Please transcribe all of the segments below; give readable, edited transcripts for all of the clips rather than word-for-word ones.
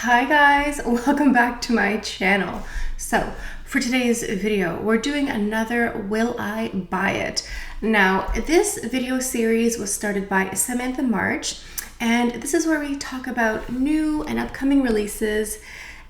Hi guys, welcome back to my channel. So for today's video, we're doing another Will I Buy It? Now, this video series was started by Samantha March, and this is where we talk about new and upcoming releases,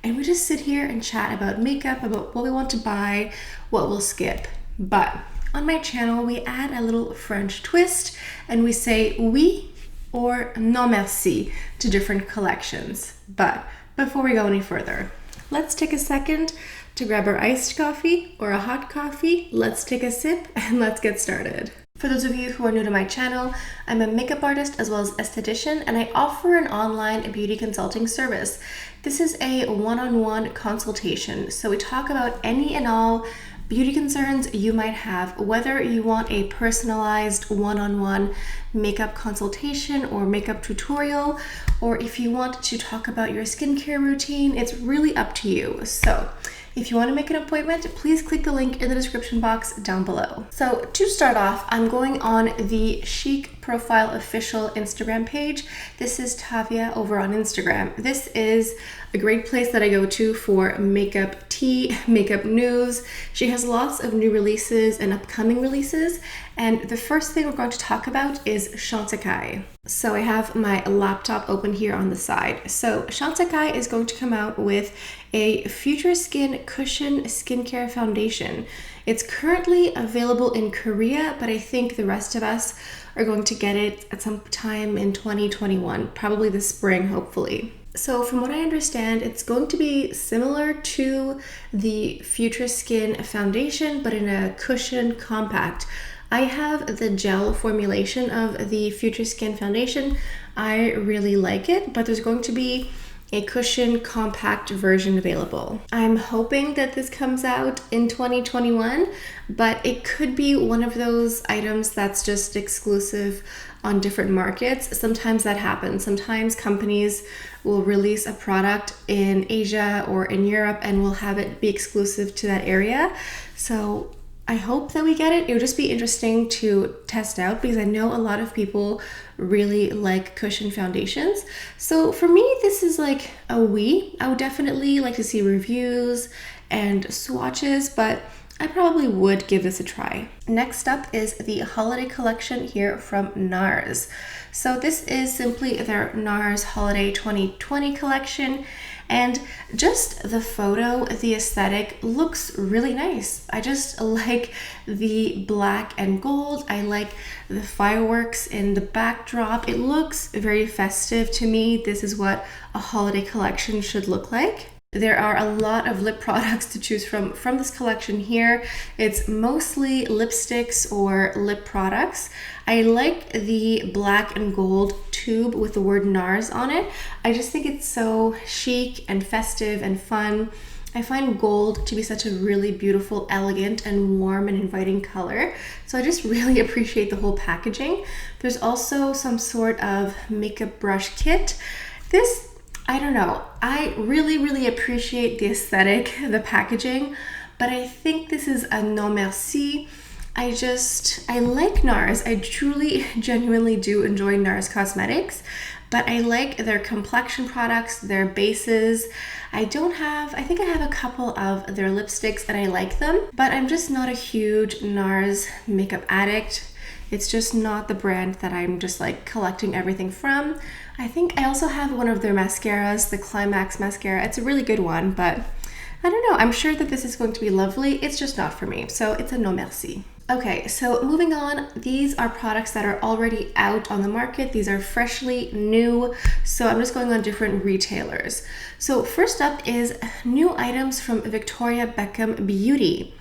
and we just sit here and chat about makeup, about what we want to buy, what we'll skip. But on my channel, we add a little French twist, and we say oui or non merci to different collections. But before we go any further, let's take a second to grab our iced coffee or a hot coffee. Let's take a sip and let's get started. For those of you who are new to my channel, I'm a makeup artist as well as esthetician, and I offer an online beauty consulting service. This is a one-on-one consultation, so we talk about any and all beauty concerns you might have, whether you want a personalized one-on-one makeup consultation or makeup tutorial, or if you want to talk about your skincare routine. It's really up to you. So if you want to make an appointment, please click the link in the description box down below. So to start off, I'm going on the Chic Profile official Instagram page. This is Tavia over on Instagram. This is a great place that I go to for makeup tea, makeup news. She has lots of new releases and upcoming releases. And the first thing we're going to talk about is Chantecaille. So I have my laptop open here on the side. So Chantecaille is going to come out with a Future Skin Cushion Skincare Foundation. It's currently available in Korea, but I think the rest of us are going to get it at some time in 2021, probably this spring, hopefully. So from what I understand, it's going to be similar to the Future Skin Foundation, but in a cushion compact. I have the gel formulation of the Future Skin Foundation. I really like it, but there's going to be a cushion compact version available. I'm hoping that this comes out in 2021, but it could be one of those items that's just exclusive on different markets. Sometimes that happens. Sometimes companies will release a product in Asia or in Europe and will have it be exclusive to that area. So I hope that we get it. It would just be interesting to test out because I know a lot of people really like cushion foundations. So for me, this is like a oui. I would definitely like to see reviews and swatches, but I probably would give this a try. Next up is the holiday collection here from Nars. So this is simply their Nars Holiday 2020 collection. And just the photo, the aesthetic looks really nice. I just like the black and gold. I like the fireworks in the backdrop. It looks very festive to me. This is what a holiday collection should look like. There are a lot of lip products to choose from this collection here. It's mostly lipsticks or lip products. I like the black and gold tube with the word NARS on it. I just think it's so chic and festive and fun. I find gold to be such a really beautiful, elegant, and warm and inviting color. So I just really appreciate the whole packaging. There's also some sort of makeup brush kit. This, I don't know, I really appreciate the aesthetic, the packaging, but I think this is a non merci. I like NARS. I truly, genuinely do enjoy NARS Cosmetics, but I like their complexion products, their bases. I think I have a couple of their lipsticks and I like them, but I'm just not a huge NARS makeup addict. It's just not the brand that I'm just like collecting everything from. I think I also have one of their mascaras, the Climax mascara. It's a really good one, but I don't know. I'm sure that this is going to be lovely. It's just not for me. So it's a no merci. Okay, so moving on, these are products that are already out on the market. These are freshly new. So I'm just going on different retailers. So first up is new items from Victoria Beckham Beauty.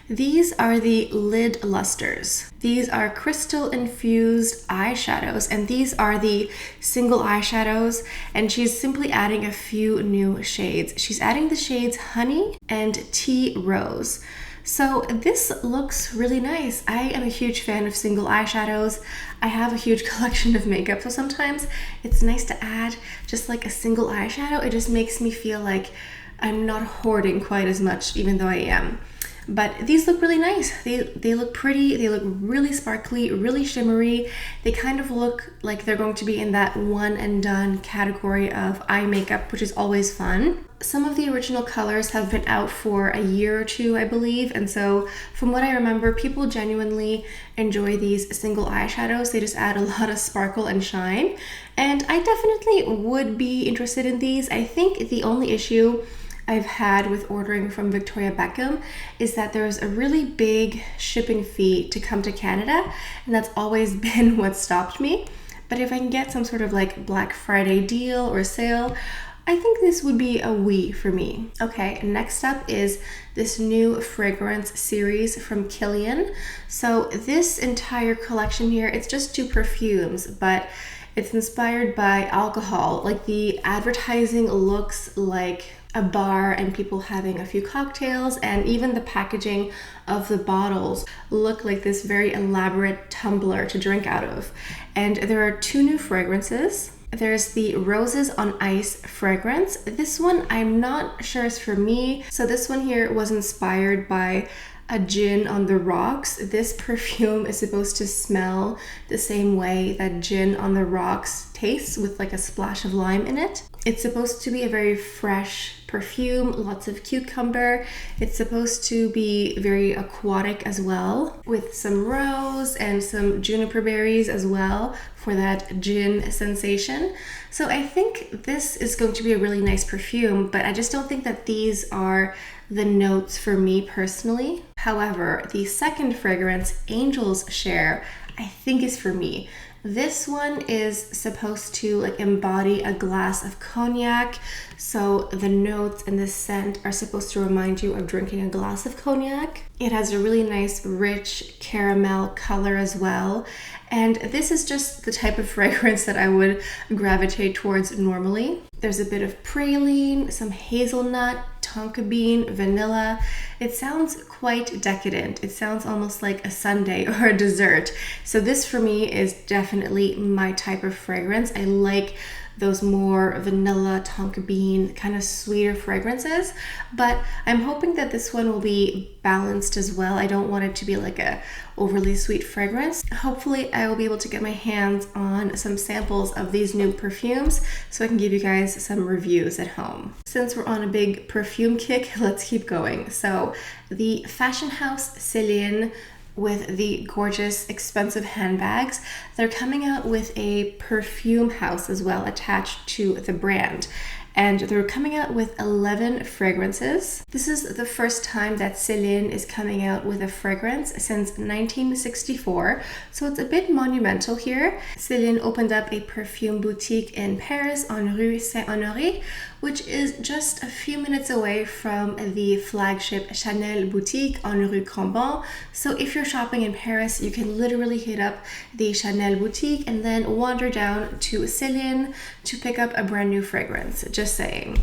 These are the lid lusters. These are crystal infused eyeshadows, and these are the single eyeshadows, and she's simply adding a few new shades. She's adding the shades Honey and Tea Rose. So this looks really nice. I am a huge fan of single eyeshadows. I have a huge collection of makeup, so sometimes it's nice to add just like a single eyeshadow. It just makes me feel like I'm not hoarding quite as much, even though I am. But these look really nice. They look pretty, they look really sparkly, really shimmery. They kind of look like they're going to be in that one and done category of eye makeup, which is always fun. Some of the original colors have been out for a year or two, I believe, and so from what I remember, people genuinely enjoy these single eyeshadows. They just add a lot of sparkle and shine, and I definitely would be interested in these. I think the only issue I've had with ordering from Victoria Beckham is that there's a really big shipping fee to come to Canada, and that's always been what stopped me. But if I can get some sort of like Black Friday deal or sale, I think this would be a oui for me. Okay, next up is this new fragrance series from Kilian. So this entire collection here, it's just 2 perfumes, but it's inspired by alcohol. Like the advertising looks like a bar and people having a few cocktails, and even the packaging of the bottles look like this very elaborate tumbler to drink out of. And there are 2 new fragrances. There's the Roses on Ice fragrance. This one I'm not sure is for me. So this one here was inspired by a gin on the rocks. This perfume is supposed to smell the same way that gin on the rocks tastes, with like a splash of lime in it. It's supposed to be a very fresh perfume, lots of cucumber. It's supposed to be very aquatic as well, with some rose and some juniper berries as well for that gin sensation. So I think this is going to be a really nice perfume, but I just don't think that these are the notes for me personally. However, the second fragrance, Angel's Share, I think is for me. This one is supposed to like embody a glass of cognac. So the notes and the scent are supposed to remind you of drinking a glass of cognac. It has a really nice rich caramel color as well. And this is just the type of fragrance that I would gravitate towards normally. There's a bit of praline, some hazelnut, tonka bean, vanilla. It sounds quite decadent. It sounds almost like a sundae or a dessert. So this for me is definitely my type of fragrance. I like those more vanilla, tonka bean, kind of sweeter fragrances, but I'm hoping that this one will be balanced as well. I don't want it to be like a overly sweet fragrance. Hopefully I will be able to get my hands on some samples of these new perfumes so I can give you guys some reviews at home. Since we're on a big perfume kick, let's keep going. So the fashion house Celine, with the gorgeous expensive handbags, they're coming out with a perfume house as well attached to the brand, and they're coming out with 11 fragrances. This is the first time that Celine is coming out with a fragrance since 1964, so it's a bit monumental here. Celine opened up a perfume boutique in Paris on Rue Saint-Honoré, which is just a few minutes away from the flagship Chanel boutique on Rue Cambon. So if you're shopping in Paris, you can literally hit up the Chanel boutique and then wander down to Celine to pick up a brand new fragrance, just saying.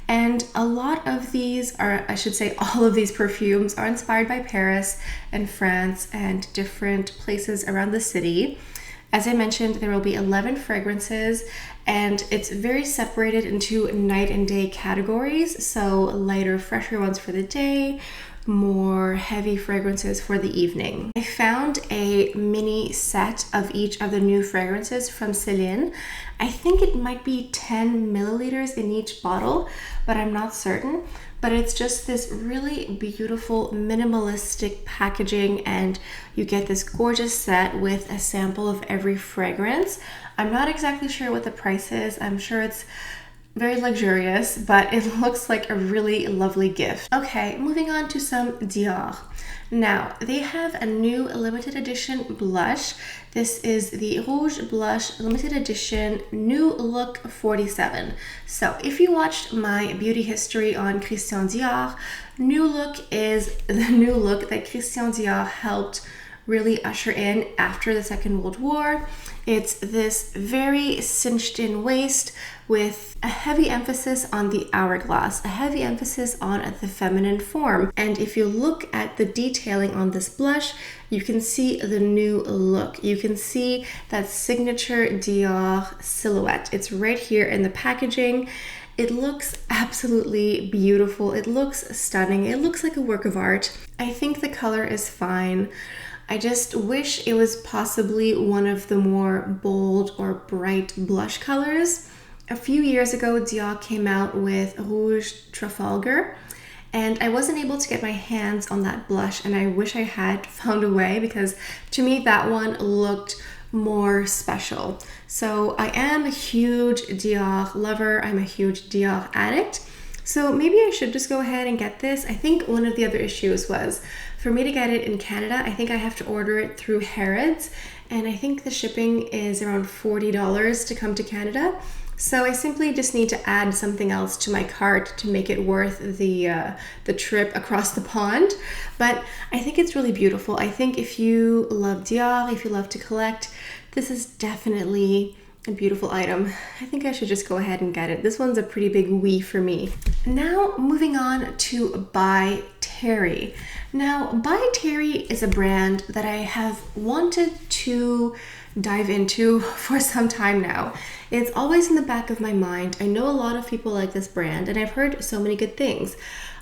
And a lot of these are, I should say all of these perfumes are inspired by Paris and France and different places around the city. As I mentioned, there will be 11 fragrances, and it's very separated into night and day categories. So lighter, fresher ones for the day, more heavy fragrances for the evening. I found a mini set of each of the new fragrances from Celine. I think it might be 10 milliliters in each bottle, but I'm not certain. But it's just this really beautiful minimalistic packaging, and you get this gorgeous set with a sample of every fragrance. I'm not exactly sure what the price is. I'm sure it's very luxurious, but it looks like a really lovely gift. Okay, moving on to some Dior. Now, they have a new limited edition blush. This is the Rouge Blush Limited Edition New Look 47. So if you watched my beauty history on Christian Dior, New Look is the new look that Christian Dior helped really usher in after the Second World War. It's this very cinched in waist with a heavy emphasis on the hourglass, a heavy emphasis on the feminine form. And if you look at the detailing on this blush, you can see the new look. You can see that signature Dior silhouette. It's right here in the packaging. It looks absolutely beautiful. It looks stunning. It looks like a work of art. I think the color is fine. I just wish it was possibly one of the more bold or bright blush colors. A few years ago, Dior came out with Rouge Trafalgar, and I wasn't able to get my hands on that blush, and I wish I had found a way, because to me that one looked more special. So I am a huge Dior lover. I'm a huge Dior addict. So maybe I should just go ahead and get this. I think one of the other issues was for me to get it in Canada, I think I have to order it through Harrods, and I think the shipping is around $40 to come to Canada. So I simply just need to add something else to my cart to make it worth the trip across the pond. But I think it's really beautiful. I think if you love Dior, if you love to collect, this is definitely a beautiful item. I think I should just go ahead and get it. This one's a pretty big wee for me. Now moving on to By Terry. Now By Terry is a brand that I have wanted to dive into for some time now. It's always in the back of my mind. I know a lot of people like this brand, and I've heard so many good things.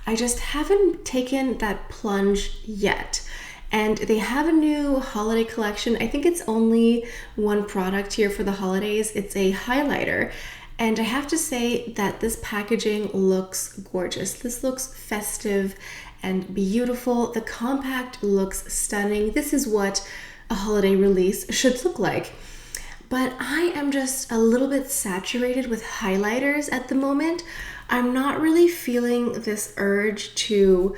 I just haven't taken that plunge yet. And they have a new holiday collection. I think it's only one product here for the holidays. It's a highlighter. And I have to say that this packaging looks gorgeous. This looks festive and beautiful. The compact looks stunning. This is what a holiday release should look like. But I am just a little bit saturated with highlighters at the moment. I'm not really feeling this urge to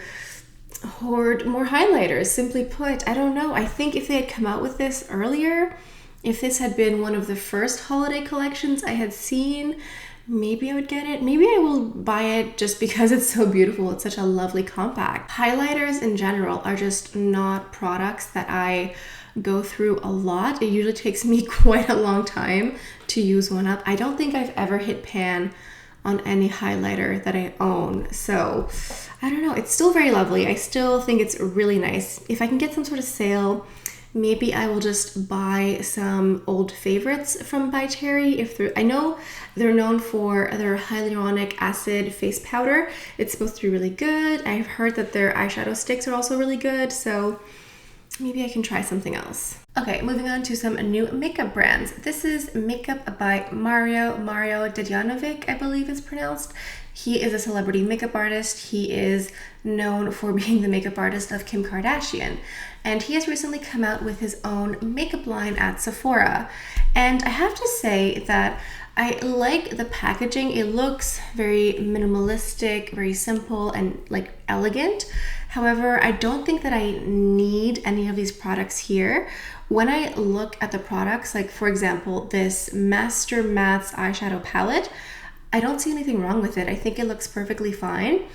hoard more highlighters. Simply put, I don't know. I think if they had come out with this earlier, if this had been one of the first holiday collections I had seen, maybe I would get it. Maybe I will buy it just because it's so beautiful. It's such a lovely compact. Highlighters in general are just not products that I go through a lot. It usually takes me quite a long time to use one up. I don't think I've ever hit pan on any highlighter that I own. So I don't know, it's still very lovely. I still think it's really nice. If I can get some sort of sale, maybe I will just buy some old favorites from By Terry. I know they're known for their hyaluronic acid face powder. It's supposed to be really good. I've heard that their eyeshadow sticks are also really good. So maybe I can try something else. Okay, moving on to some new makeup brands. This is makeup by Mario Dedjanovic, I believe it's pronounced. He is a celebrity makeup artist. He is known for being the makeup artist of Kim Kardashian. And he has recently come out with his own makeup line at Sephora. And I have to say that I like the packaging. It looks very minimalistic, very simple, and like elegant. However, I don't think that I need any of these products here. When I look at the products, like for example, this Master Mattes eyeshadow palette, I don't see anything wrong with it. I think it looks perfectly fine.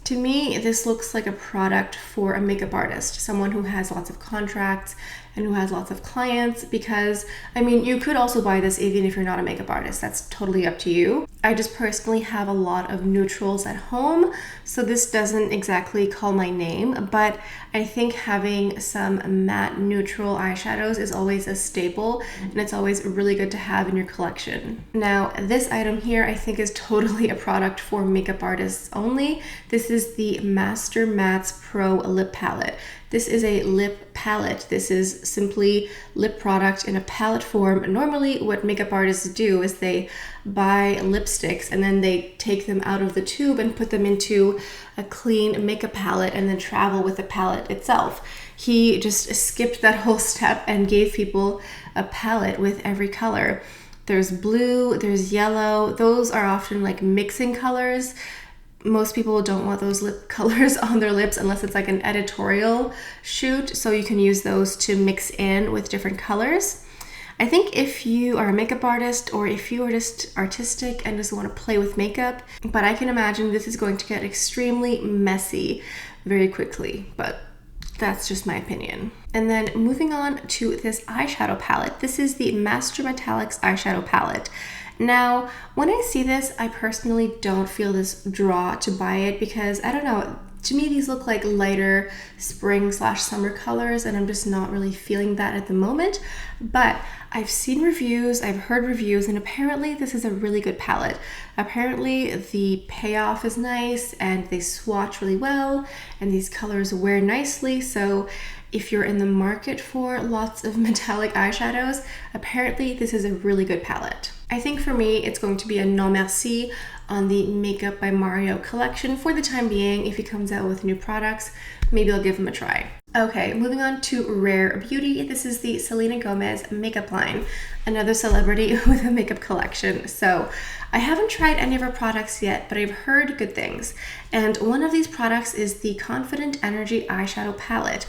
To me, this looks like a product for a makeup artist, someone who has lots of contracts and who has lots of clients, because, I mean, you could also buy this even if you're not a makeup artist. That's totally up to you. I just personally have a lot of neutrals at home, so this doesn't exactly call my name, but I think having some matte neutral eyeshadows is always a staple, and it's always really good to have in your collection. Now, this item here I think is totally a product for makeup artists only. This is the Master Mattes Pro Lip Palette. This is a lip palette. This is simply lip product in a palette form. Normally what makeup artists do is they buy lipsticks and then they take them out of the tube and put them into a clean makeup palette and then travel with the palette itself. He just skipped that whole step and gave people a palette with every color. There's blue, there's yellow. Those are often like mixing colors. Most people don't want those lip colors on their lips unless it's like an editorial shoot, so you can use those to mix in with different colors. I think if you are a makeup artist or if you are just artistic and just want to play with makeup, but I can imagine this is going to get extremely messy very quickly, but that's just my opinion. And then moving on to this eyeshadow palette. This is the Master Metallics eyeshadow palette. Now, when I see this, I personally don't feel this draw to buy it because, I don't know, To me, these look like lighter spring/summer colors, and I'm just not really feeling that at the moment. But I've seen reviews, I've heard reviews, and apparently this is a really good palette. Apparently the payoff is nice, and they swatch really well, and these colors wear nicely. So if you're in the market for lots of metallic eyeshadows, apparently this is a really good palette. I think for me, it's going to be a non merci on the Makeup by Mario collection for the time being. If he comes out with new products, maybe I'll give him a try. Okay, moving on to Rare Beauty. This is the Selena Gomez makeup line, another celebrity with a makeup collection. So I haven't tried any of her products yet, but I've heard good things. And one of these products is the Confident Energy eyeshadow palette.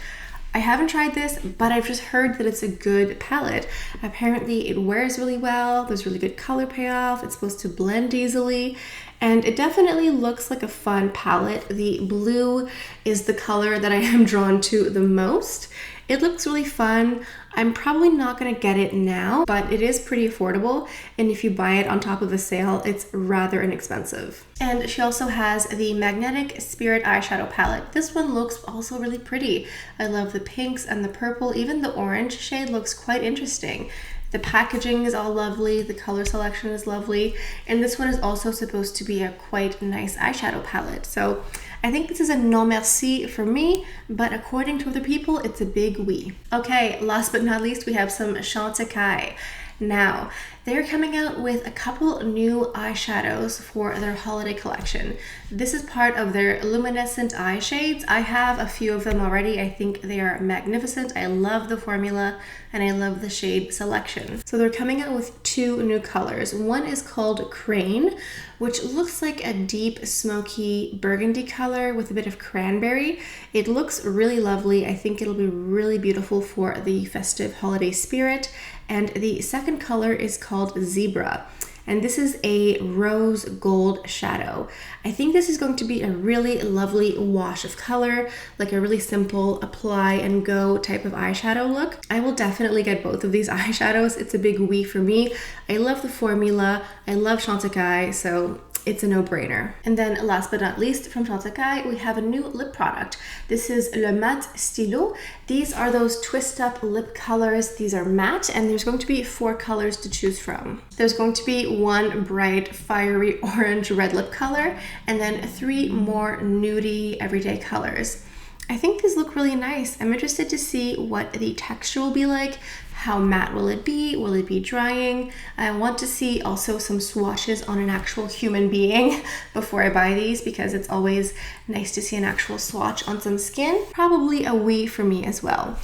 I haven't tried this, but I've just heard that it's a good palette. Apparently it wears really well, there's really good color payoff, it's supposed to blend easily, and it definitely looks like a fun palette. The blue is the color that I am drawn to the most. It looks really fun. I'm probably not gonna get it now, but it is pretty affordable, and if you buy it on top of a sale, it's rather inexpensive. And she also has the Magnetic Spirit eyeshadow palette. This one looks also really pretty. I love the pinks and the purple. Even the orange shade looks quite interesting. The packaging is all lovely, the color selection is lovely, and this one is also supposed to be a quite nice eyeshadow palette. So I think this is a non merci for me, but according to other people, it's a big oui. Okay, last but not least, we have some Chantecaille. Now, they're coming out with a couple new eyeshadows for their holiday collection. This is part of their Luminescent eye shades. I have a few of them already. I think they are magnificent. I love the formula and I love the shade selection. So they're coming out with two new colors. One is called Crane, which looks like a deep smoky burgundy color with a bit of cranberry. It looks really lovely. I think it'll be really beautiful for the festive holiday spirit. And the second color is called Zebra, and this is a rose gold shadow. I think this is going to be a really lovely wash of color, like a really simple apply and go type of eyeshadow look. I will definitely get both of these eyeshadows. It's a big oui for me. I love the formula. I love Chantecaille, so it's a no-brainer. And then last but not least, from Chantecaille, we have a new lip product. This is Le Matte Stylo. These are those twist up lip colors. These are matte, and there's going to be 4 colors to choose from. There's going to be one bright, fiery orange red lip color, and then 3 more nudie everyday colors. I think these look really nice. I'm interested to see what the texture will be like. How matte will it be? Will it be drying? I want to see also some swatches on an actual human being before I buy these, because it's always nice to see an actual swatch on some skin. Probably a oui for me as well.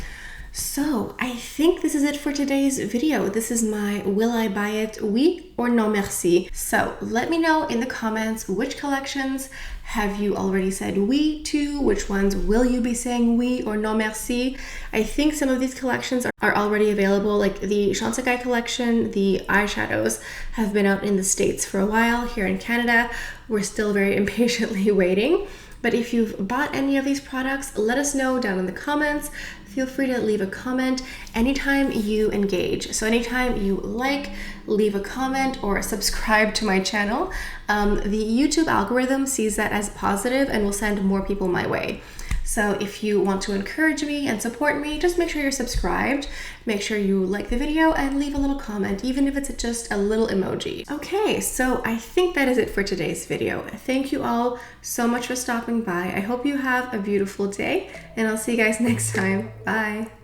So I think this is it for today's video. This is my will I buy it oui or non merci. So let me know in the comments which collections have you already said oui to, which ones will you be saying oui or non merci. I think some of these collections are already available, like the Chantecaille collection. The eyeshadows have been out in the States for a while. Here in Canada, we're still very impatiently waiting. But if you've bought any of these products, let us know down in the comments. Feel free to leave a comment anytime you engage. So anytime you like, leave a comment, or subscribe to my channel. The YouTube algorithm sees that as positive and will send more people my way. So if you want to encourage me and support me, just make sure you're subscribed, make sure you like the video, and leave a little comment, even if it's just a little emoji. Okay, so I think that is it for today's video. Thank you all so much for stopping by. I hope you have a beautiful day, and I'll see you guys next time. Bye.